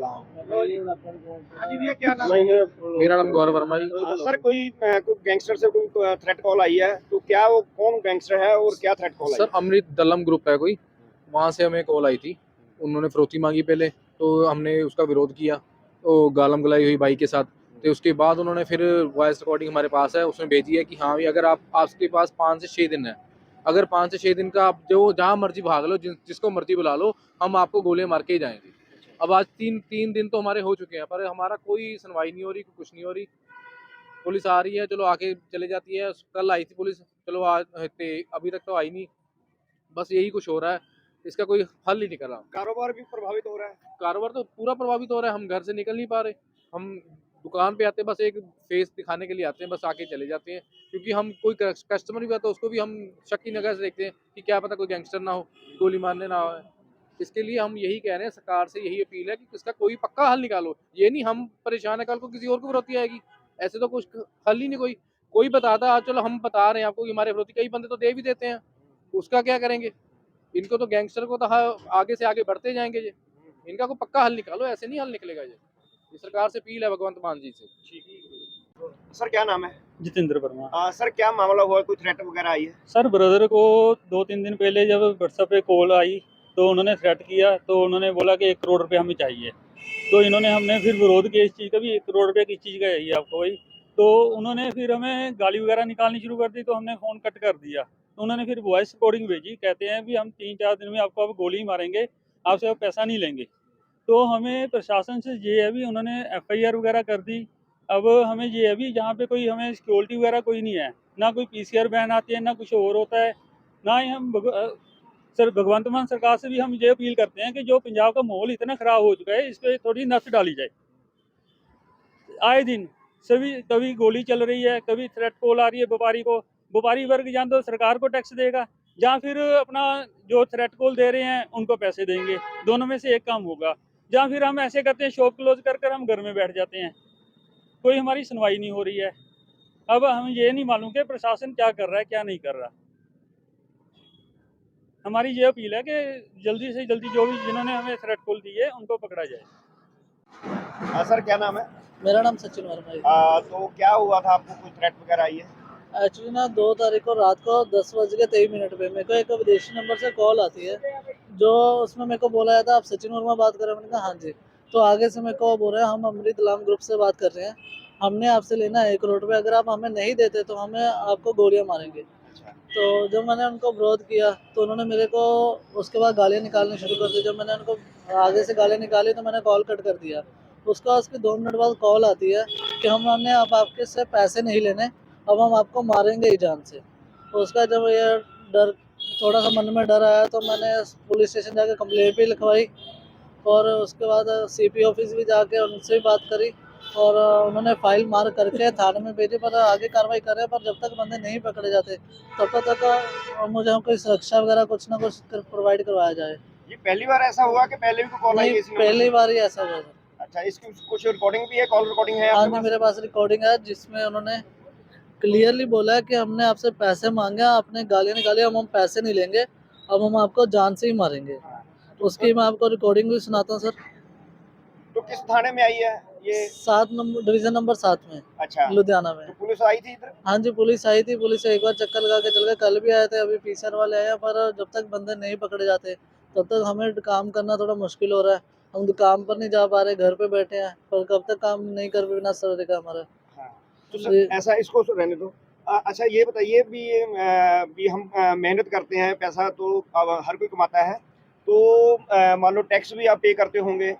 हाँ जी भैया, क्या नाम है? मेरा नाम गौरव वर्मा जी। सर, कोई गैंगस्टर से कोई थ्रेट कॉल आई है, तो क्या वो कौन गैंगस्टर है और क्या थ्रेट कॉल आई सर है? अमृत दलम ग्रुप है कोई, वहाँ से हमें कॉल आई थी। उन्होंने फिरौती मांगी पहले, तो हमने उसका विरोध किया, तो गालम गलाई हुई भाई के साथ। तो उसके बाद उन्होंने फिर वॉइस रिकॉर्डिंग हमारे पास है, उसमें भेजी है कि हाँ भाई, अगर आप आपके पास 5 से 6 दिन है, अगर 5 से 6 दिन का आप जो जहाँ मर्जी भाग लो, जिसको मर्जी बुला लो, हम आपको गोले मार के ही जाएंगे। अब आज तीन तीन दिन तो हमारे हो चुके हैं, पर हमारा कोई सुनवाई नहीं हो रही, कुछ नहीं हो रही। पुलिस आ रही है, चलो आके चले जाती है। कल आई थी पुलिस, चलो आज अभी तक तो आई नहीं। बस यही कुछ हो रहा है, इसका कोई हल ही नहीं कर रहा। कारोबार भी प्रभावित हो रहा है। कारोबार तो पूरा प्रभावित हो रहा है, हम घर से निकल नहीं पा रहे। हम दुकान पे आते हैं, बस एक फेस दिखाने के लिए आते हैं, बस आके चले जाते हैं। क्योंकि हम कोई कस्टमर भी आता है, उसको भी हम शक की नज़र से देखते हैं कि क्या पता कोई गैंगस्टर ना हो, गोली मारने ना हो। इसके लिए हम यही कह रहे हैं, सरकार से यही अपील है कि इसका कोई पक्का हल निकालो। ये नहीं हम परेशान है, कल को किसी और को विरोधी आएगी, ऐसे तो कुछ हल ही नहीं। कोई बताता, आज चलो हम बता रहे हैं आपको कि हमारे विरोधी कई बंदे तो दे भी देते हैं, उसका क्या करेंगे? इनको तो गैंगस्टर को तो आगे से आगे बढ़ते जाएंगे। ये इनका कोई पक्का हल निकालो, ऐसे नहीं हल निकलेगा। ये सरकार से अपील है, भगवंत मान जी से। सर, क्या नाम है? जितेंद्र वर्मा। सर, क्या मामला हुआ? कोई थ्रेट वगैरह आई है? सर ब्रदर को 2-3 दिन पहले जब व्हाट्सएप पे कॉल आई तो उन्होंने थ्रेट किया, तो उन्होंने बोला कि 1 करोड़ रुपये हमें चाहिए। तो इन्होंने हमने फिर विरोध किया इस चीज़ का भी, 1 करोड़ रुपये किस चीज़ का चाहिए आपको भाई। तो उन्होंने फिर हमें गाली वगैरह निकालनी शुरू कर दी, तो हमने फ़ोन कट कर दिया। तो उन्होंने फिर वॉइस रिकॉर्डिंग भेजी, कहते हैं भी हम 3-4 दिन में आपको अब गोली मारेंगे, आपसे अब पैसा नहीं लेंगे। तो हमें प्रशासन से ये है भी, उन्होंने एफआईआर वगैरह कर दी। अब हमें ये है भी, जहाँ पे कोई हमें सिक्योरिटी वगैरह कोई नहीं है, ना कोई पीसीआर वैन आती है, ना कुछ और होता है, ना ही हम सर भगवंत मान सरकार से भी हम ये अपील करते हैं कि जो पंजाब का माहौल इतना खराब हो चुका है, इस पर थोड़ी नस डाली जाए। आए दिन सभी कभी गोली चल रही है, कभी थ्रेट कॉल आ रही है व्यापारी को। व्यापारी वर्ग या तो सरकार को टैक्स देगा, या फिर अपना जो थ्रेट कॉल दे रहे हैं उनको पैसे देंगे, दोनों में से एक काम होगा। या फिर हम ऐसे करते हैं, शॉप क्लोज कर हम घर में बैठ जाते हैं, कोई हमारी सुनवाई नहीं हो रही है। अब हमें ये नहीं मालूम कि प्रशासन क्या कर रहा है, क्या नहीं कर रहा। हमारी ये अपील है कि जल्दी से जल्दी जो भी जिन्होंने हमें थ्रेट कॉल दी है उनको पकड़ा जाए। सर, क्या नाम है? मेरा नाम सचिन वर्मा है। तो क्या हुआ था, आपको कोई थ्रेट वगैरह आई है? एक्चुअली ना 2 तारीख को रात को 10:23 पे मेरे को एक विदेशी नंबर से कॉल आती है, जो उसमें मेरे को बोला जाता है आप सचिन वर्मा बात कर रहे हैं। मैंने कहा हाँ जी। तो आगे से मेरे को बोल रहे हैं हम अमृत लाम ग्रुप से बात कर रहे हैं, हमने आपसे लेना है 1 करोड़ रुपये, अगर आप हमें नहीं देते तो हमें आपको गोलियां मारेंगे। तो जब मैंने उनको विरोध किया तो उन्होंने मेरे को उसके बाद गालियाँ निकालनी शुरू कर दी। जब मैंने उनको आगे से गालियाँ निकाली तो मैंने कॉल कट कर दिया। उसके 2 मिनट बाद कॉल आती है कि हमने अब आपके से पैसे नहीं लेने, अब हम आपको मारेंगे ही जान से। तो उसका जब ये डर, थोड़ा सा मन में डर आया, तो मैंने पुलिस स्टेशन जाके कंप्लेंट भी लिखवाई, और उसके बाद सीपी ऑफिस भी जाके उनसे भी बात करी, और उन्होंने फाइल मार करके थाने में भेजी, पर आगे कार्रवाई कर रहे हैं। पर जब तक बंदे नहीं पकड़े जाते तब तक मुझे कोई सुरक्षा वगैरह कुछ ना कुछ प्रोवाइड करवाया जाए। ये पहली बार ऐसा हुआ कि पहले भी कोई कॉल आई है नहीं, इसी नंबर पहली से? बार ही ऐसा हुआ सर। अच्छा, इसकी कुछ रिकॉर्डिंग भी है, कॉल रिकॉर्डिंग है हाँ आपके जी, पास? मेरे पास रिकॉर्डिंग है जिसमें उन्होंने क्लियरली बोला है कि हमने आपसे पैसे मांगे, आपने गालियाँ निकाली, हम पैसे नहीं लेंगे, अब हम आपको जान से ही मारेंगे। उसकी मैं आपको रिकॉर्डिंग भी सुनाता हूँ सर। तो किस थाने में आई है ये? 7 नंबर डिवीजन नंबर 7 में, अच्छा, लुधियाना में। तो पुलिस आई थी इधर? हाँ जी, पुलिस आई थी। पुलिस एक बार चक्कर लगा के चल गए, कल भी आए थे, अभी पीसीआर वाले आए हैं। पर जब तक बंदे नहीं पकड़े जाते तब तक हमें काम करना थोड़ा मुश्किल हो रहा है। हम काम पर नहीं जा पा रहे, घर पे बैठे हैं, पर कब तक काम नहीं कर बिना सर देखा हमारा। हाँ, तो सर ऐसा इसको रहने दो। अच्छा, ये बताइए भी हम मेहनत करते हैं, पैसा तो अब हर कोई कमाता है, तो मान लो टैक्स भी आप पे करते होंगे,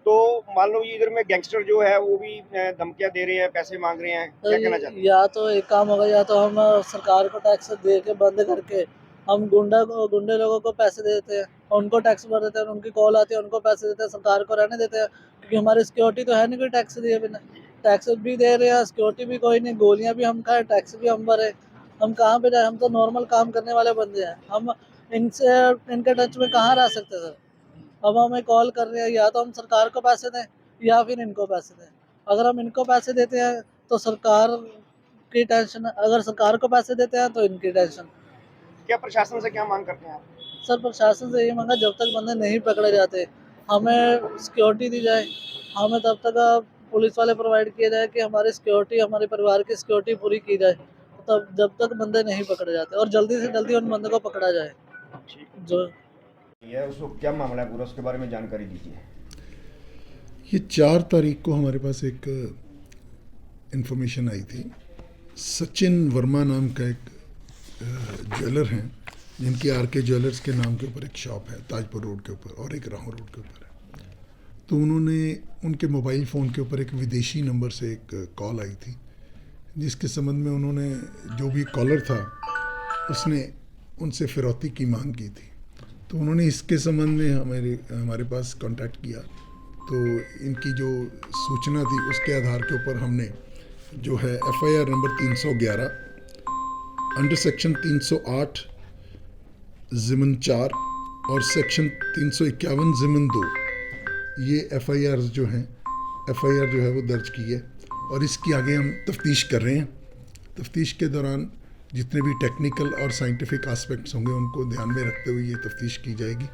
तो मान लो इधर में गैंगस्टर जो है वो भी धमकियां दे रहे हैं, पैसे मांग रहे हैं, क्या कहना चाहते हैं? या तो एक काम होगा, या तो हम सरकार को टैक्स दे के बंद करके हम गुंडे लोगों को पैसे दे देते हैं, उनको टैक्स भर देते हैं, उनकी कॉल आती है उनको पैसे देते हैं, सरकार को रहने देते हैं। क्योंकि हमारी सिक्योरिटी तो है नहीं कोई टैक्स दिए बिना। टैक्स भी दे रहे हैं, सिक्योरिटी भी कोई नहीं, गोलियां भी हम खाए, टैक्स भी हम भरे, हम कहाँ पे जाए? हम तो नॉर्मल काम करने वाले बंदे हैं, हम इनसे इनके टच में कहाँ रह सकते सर। अब हमें कॉल कर रहे हैं, या तो हम सरकार को पैसे दें या फिर इनको पैसे दें। अगर हम इनको पैसे देते हैं तो सरकार की टेंशन, अगर सरकार को पैसे देते हैं तो इनकी टेंशन। क्या प्रशासन से क्या मांग करते हैं आप? सर प्रशासन से यही मांगा, जब तक बंदे नहीं पकड़े जाते हमें सिक्योरिटी दी जाए, हमें तब तक पुलिस वाले प्रोवाइड किए जाए कि हमारी सिक्योरिटी, हमारे परिवार की सिक्योरिटी पूरी की जाए, तब जब तक बंदे नहीं पकड़े जाते, और जल्दी से जल्दी उन बंदों को पकड़ा जाए जो ये उसको क्या मामला है पूरा, उसके बारे में जानकारी दीजिए। ये 4 तारीख को हमारे पास एक इन्फॉर्मेशन आई थी। सचिन वर्मा नाम का एक ज्वेलर हैं, जिनकी आरके ज्वेलर्स के नाम के ऊपर एक शॉप है ताजपुर रोड के ऊपर और एक राहों रोड के ऊपर है। तो उन्होंने उनके मोबाइल फ़ोन के ऊपर एक विदेशी नंबर से एक कॉल आई थी, जिसके संबंध में उन्होंने, जो भी कॉलर था उसने उनसे फिरौती की मांग की थी। तो उन्होंने इसके संबंध में हमारे पास कांटेक्ट किया। तो इनकी जो सूचना थी उसके आधार के ऊपर हमने जो है FIR नंबर 311 अंडर सेक्शन 308 ज़िमन 4 और सेक्शन 351 ज़िमन 2 ये FIR जो है वो दर्ज की है और इसकी आगे हम तफ्तीश कर रहे हैं। तफ्तीश के दौरान जितने भी टेक्निकल और साइंटिफिक एस्पेक्ट्स होंगे उनको ध्यान में रखते हुए ये तफ्तीश की जाएगी